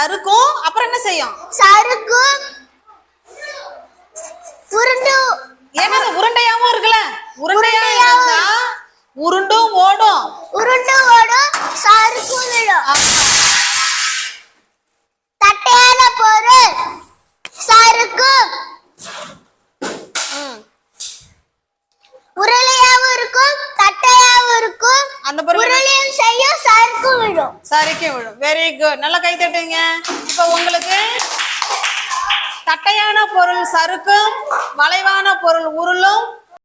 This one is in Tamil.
சறுக்கும் அப்புறம் என்ன செய்யும்? சறுக்கும் உருண்டு. ஏன்னா உருண்டையாவும் இருக்குல்ல, உருண்டையா இருந்தா உருண்டும் ஓடும், உருண்டு ஓடும், சறுக்கும் விடும். தட்டையான பொருள் சறுக்கும். உருளையாவும் இருக்கும், தட்டையாவும் இருக்கும். அந்த பொருள் உருளையும் செய்யும், சறுக்கும் விடும். சறுக்கும் விடும். வெரி குட், நல்லா கை தட்டுங்க. இப்போ உங்களுக்கு தட்டையான பொருள் சறுக்கும், வளைவான பொருள் உருளும்,